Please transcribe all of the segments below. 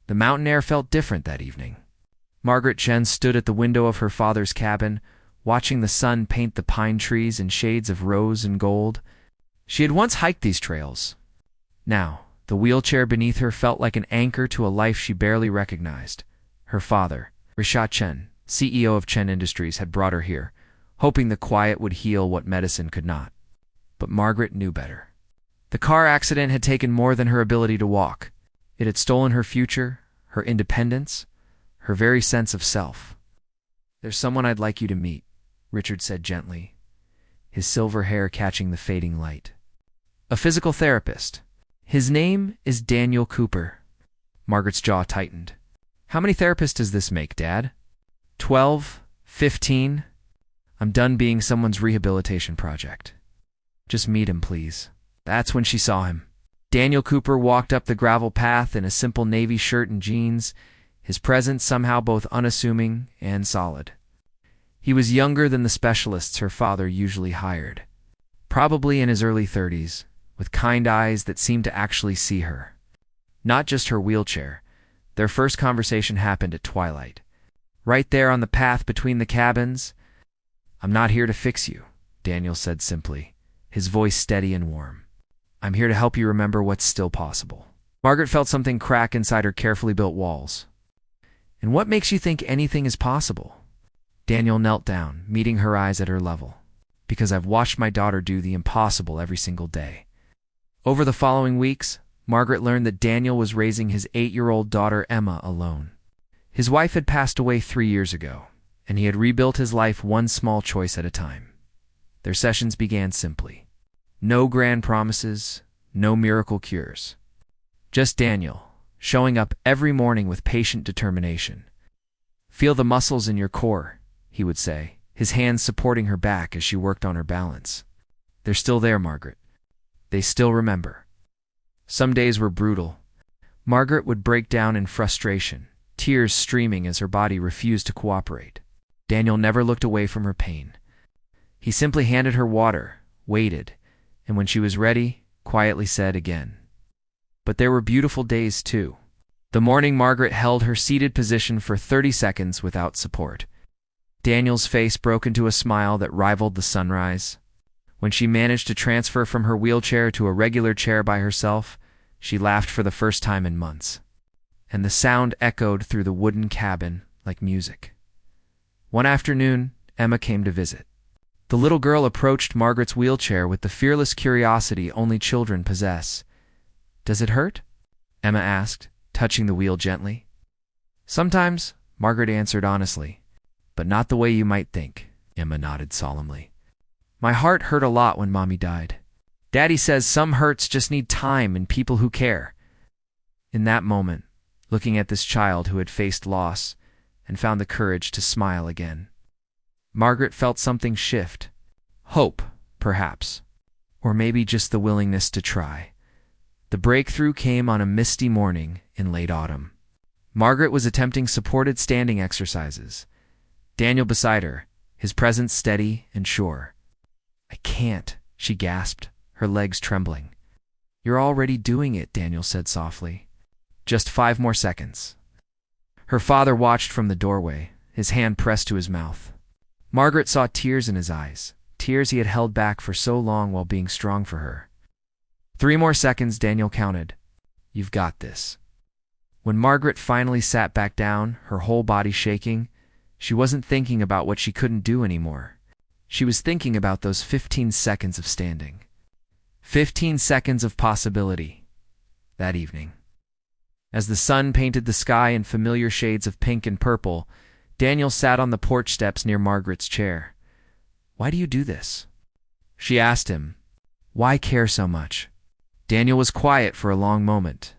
The mountain air felt different that evening. Margaret Chen stood at the window of her father's cabin, watching the sun paint the pine trees in shades of rose and gold. She had once hiked these trails. Now, the wheelchair beneath her felt like an anchor to a life she barely recognized. Her father, Margaret Chen, CEO of Chen Industries, had brought her here, hoping the quiet would heal what medicine could not. But Margaret knew better. The car accident had taken more than her ability to walk. It had stolen her future, her independence, her very sense of self. "There's someone I'd like you to meet," Richard said gently, his silver hair catching the fading light. "A physical therapist. His name is Daniel Cooper." Margaret's jaw tightened. "How many therapists does this make, Dad? 12? 15? I'm done being someone's rehabilitation project. Just meet him, please." That's when she saw him. Daniel Cooper walked up the gravel path in a simple navy shirt and jeans, his presence somehow both unassuming and solid. He was younger than the specialists her father usually hired, probably in his early 30s, with kind eyes that seemed to actually see her. Not just her wheelchair. Their first conversation happened at twilight. Right there on the path between the cabins. "I'm not here to fix you," Daniel said simply, his voice steady and warm. "I'm here to help you remember what's still possible." Margaret felt something crack inside her carefully built walls. "And what makes you think anything is possible?" Daniel knelt down, meeting her eyes at her level. "Because I've watched my daughter do the impossible every single day." Over the following weeks, Margaret learned that Daniel was raising his 8-year-old daughter Emma alone. His wife had passed away 3 years ago, and he had rebuilt his life one small choice at a time. Their sessions began simply. No grand promises, no miracle cures. Just Daniel, showing up every morning with patient determination. "Feel the muscles in your core," he would say, his hands supporting her back as she worked on her balance. "They're still there, Margaret. They still remember." Some days were brutal. Margaret would break down in frustration, tears streaming as her body refused to cooperate. Daniel never looked away from her pain. He simply handed her water, waited, and when she was ready, quietly said again. But there were beautiful days too. The morning Margaret held her seated position for 30 seconds without support. Daniel's face broke into a smile that rivaled the sunrise. When she managed to transfer from her wheelchair to a regular chair by herself, she laughed for the first time in months. And the sound echoed through the wooden cabin like music. One afternoon, Emma came to visit. The little girl approached Margaret's wheelchair with the fearless curiosity only children possess. "Does it hurt?" Emma asked, touching the wheel gently. "Sometimes," Margaret answered honestly. "But not the way you might think," Emma nodded solemnly. "My heart hurt a lot when Mommy died. Daddy says some hurts just need time and people who care." In that moment, looking at this child who had faced loss and found the courage to smile again, Margaret felt something shift. Hope, perhaps. Or maybe just the willingness to try. The breakthrough came on a misty morning in late autumn. Margaret was attempting supported standing exercises. Daniel beside her, his presence steady and sure. "I can't," she gasped, her legs trembling. "You're already doing it," Daniel said softly. "Just 5 more seconds." Her father watched from the doorway, his hand pressed to his mouth. Margaret saw tears in his eyes, tears he had held back for so long while being strong for her. 3 more seconds, Daniel counted. "You've got this." When Margaret finally sat back down, her whole body shaking, she wasn't thinking about what she couldn't do anymore. She was thinking about those 15 seconds of standing. 15 seconds of possibility. That evening. As the sun painted the sky in familiar shades of pink and purple, Daniel sat on the porch steps near Margaret's chair. "Why do you do this?" She asked him. "Why care so much?" Daniel was quiet for a long moment.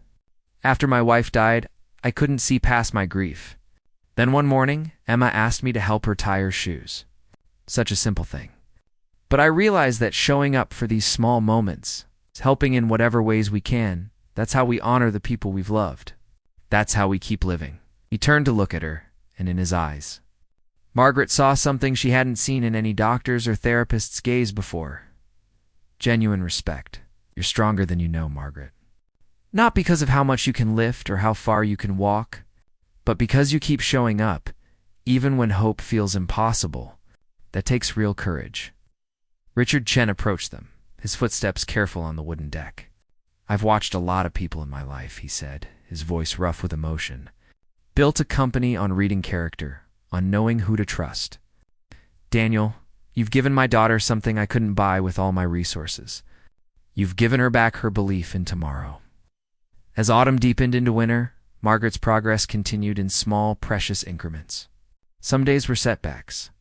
"After my wife died, I couldn't see past my grief. Then one morning, Emma asked me to help her tie her shoes. Such a simple thing. But I realized that showing up for these small moments, helping in whatever ways we can, that's how we honor the people we've loved. That's how we keep living." He turned to look at her, and in his eyes, Margaret saw something she hadn't seen in any doctor's or therapist's gaze before. Genuine respect. "You're stronger than you know, Margaret. Not because of how much you can lift or how far you can walk, but because you keep showing up, even when hope feels impossible. That takes real courage. Richard Chen approached them, his footsteps careful on the wooden deck. I've watched a lot of people in my life, he said, his voice rough with emotion. Built a company on reading character, on knowing who to trust. Daniel, you've given my daughter something I couldn't buy with all my resources. You've given her back her belief in tomorrow. As autumn deepened into winter, Margaret's progress continued in small, precious increments. Some days were setbacks.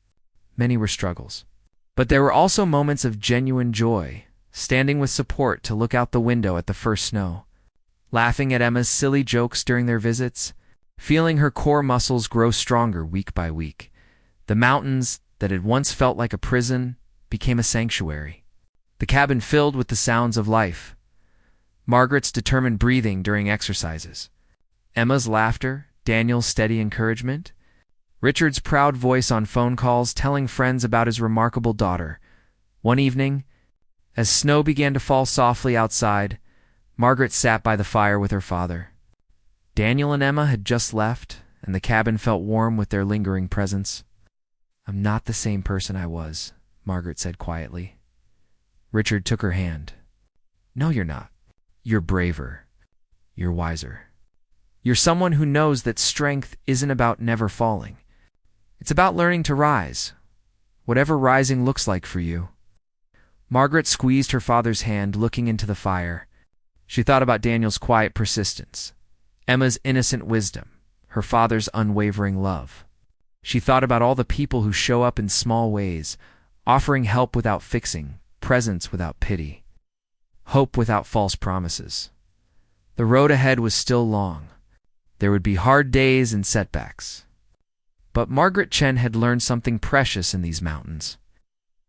Many were struggles. But there were also moments of genuine joy, standing with support to look out the window at the first snow, laughing at Emma's silly jokes during their visits, feeling her core muscles grow stronger week by week. The mountains that had once felt like a prison became a sanctuary. The cabin filled with the sounds of life. Margaret's determined breathing during exercises. Emma's laughter, Daniel's steady encouragement. Richard's proud voice on phone calls telling friends about his remarkable daughter. One evening, as snow began to fall softly outside, Margaret sat by the fire with her father. Daniel and Emma had just left, and the cabin felt warm with their lingering presence. I'm not the same person I was, Margaret said quietly. Richard took her hand. No, you're not. You're braver. You're wiser. You're someone who knows that strength isn't about never falling. It's about learning to rise, whatever rising looks like for you. Margaret squeezed her father's hand, looking into the fire. She thought about Daniel's quiet persistence, Emma's innocent wisdom, her father's unwavering love. She thought about all the people who show up in small ways, offering help without fixing, presence without pity, hope without false promises. The road ahead was still long. There would be hard days and setbacks. But Margaret Chen had learned something precious in these mountains.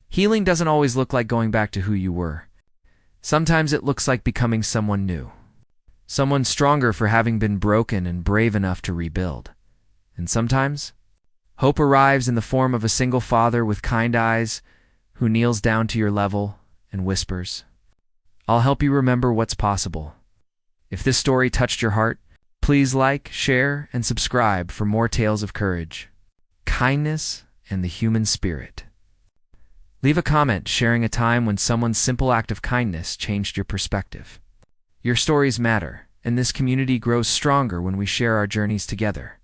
Healing doesn't always look like going back to who you were. Sometimes it looks like becoming someone new. Someone stronger for having been broken and brave enough to rebuild. And sometimes, hope arrives in the form of a single father with kind eyes who kneels down to your level and whispers, I'll help you remember what's possible. If this story touched your heart, please like, share, and subscribe for more tales of courage, kindness, and the human spirit. Leave a comment sharing a time when someone's simple act of kindness changed your perspective. Your stories matter, and this community grows stronger when we share our journeys together.